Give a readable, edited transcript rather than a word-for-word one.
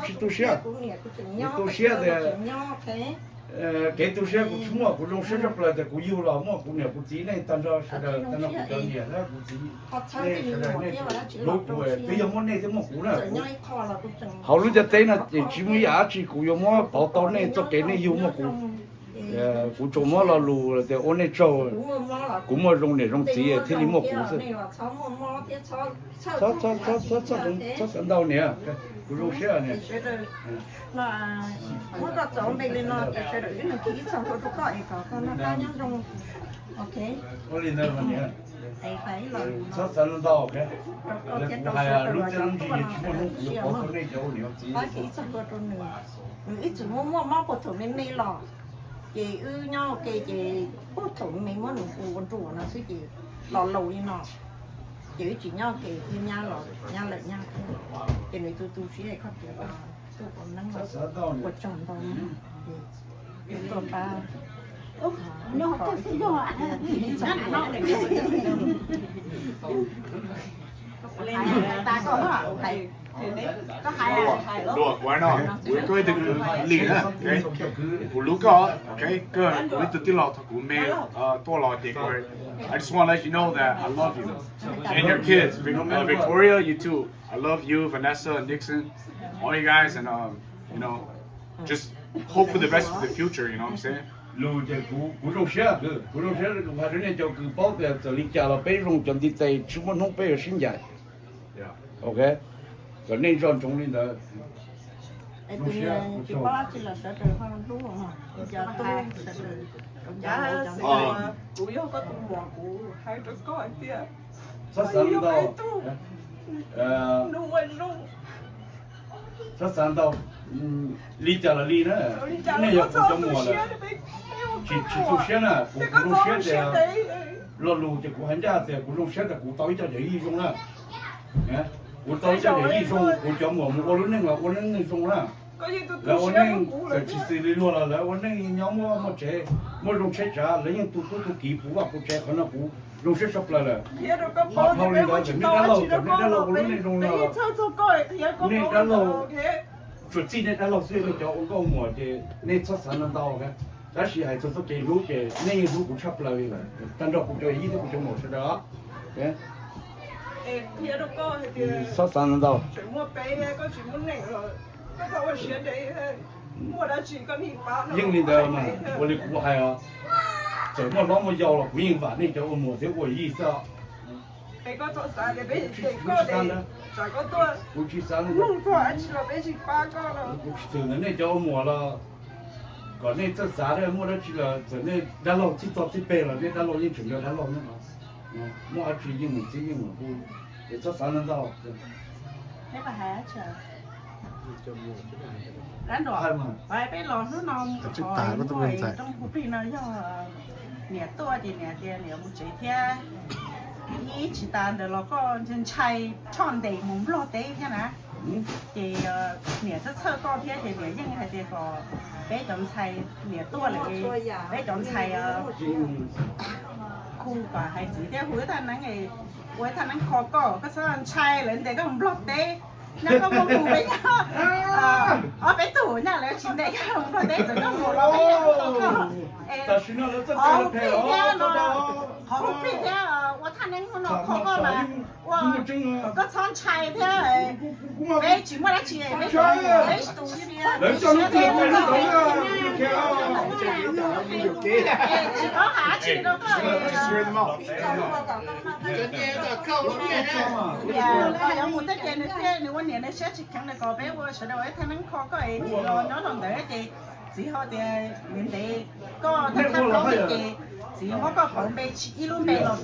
去都些，都些的。给都些不出么不用说着不来的，不有了么不呢不记呢，但是是的，但是不叫你了不记，那是的那老古哎，对要么那怎么古呢？好了就对了，只么牙齿古要么报道呢，做给呢有么古。古做么了路的，我那找，古么用那种职业，听你么故事。操三道呢，古用些呢。那我个早没的呢，就是的，因为提倡都都搞一个，那大家用 OK。我领导呢。哎，可以了。操三道 OK。哎呀，路这东西全部弄古，包括那叫我了解。把提倡都都弄，一直摸不透没没了。chị ư nhau chị bố thủng mình muốn uống rượu nó sẽ chị lò lầu đi nọ chị chỉ nhau chị nhau lại nhau chị này tôi suy này không được tôi còn năng của chồng tôi tôi ba nó có cái gì à ta có thầy Look, why not? We're going to lead, okay? Look up, okay? Good. We're to deal out I just want to let you know that I love you. And your kids, Victoria, you too. I love you, Vanessa, Nixon, all you guys, and you know, just hope for the best for the future, you know what I'm saying? 路这古种些个，古种些个，我这边叫个包的，这里加了北种，种的在什么弄北新疆 ，OK， 个那种种类的。哎，对呀，就把这了，这这好像多哈，家多，这这。主要个蘑菇，还得搞一点。这三道，弄完弄。这三道，离家了离呢，那也不怎么了。去做些呢，古种些的，老路就古很家的，古种些的古到一家就一种了，古到一家就一种，古叫我那种了。来我那其实里落了，来我那要么这，么用车车，人家都地步啊，不这可能不用些少来了。好好的，你那老我那种了，那老，说今天那老师那叫我搞么的，那车上能到的，但是还就是给路的，那一路不差不来的，但这不叫一点不叫么事的啊，车上能到。全部背的，个全部那个。我学的，我那几个你爸那。英领的嘛，我的股还啊，怎么那么要了不应反，那叫我没这个意思啊。那个做啥的？别这个的，这个多。不去山了。弄出来去了，别去八个了。这个那叫我没了，搞那这啥的没得去了，这那咱老去到这边了，那咱老已经了，咱老那嘛，我还去英文，不，这啥能到？thế bà hả chờ đánh rồi phải bé lò nó non rồi trong khu phi nó do nè tua thì nè một chỉ thế ý chỉ tàn được là có chân chay tròn đầy mồm lo té thế nè thì nè rất sơ con thế thì nè nhưng hay thì có bé chọn chay nè tua lại bé chọn chay khu và hay chỉ thế hứa thanh nắng ngày hứa thanh nắng khó có cái số chay lên để có lo té nó có một cùng với nhau ở bé tủ nhà lấy chín đấy không có đấy rồi nó ngồi lo bé họ bị thế nó họ bị thế tôi thanh anh nó khó có mà có son chay thế bé chỉ mua lá chỉ bé tủ lấy cho nó tiền này nó chỉ có hả chỉ đâu có dạ một cái này thế nếu anh này sẽ chỉ khẳng định có bé vừa sẽ đâu ấy thanh anh khó có ấy nó đồng đấy thì chỉ họ thì miền tây có thanh khăn có gì chỉ họ có còn bé chỉ luôn bé rồi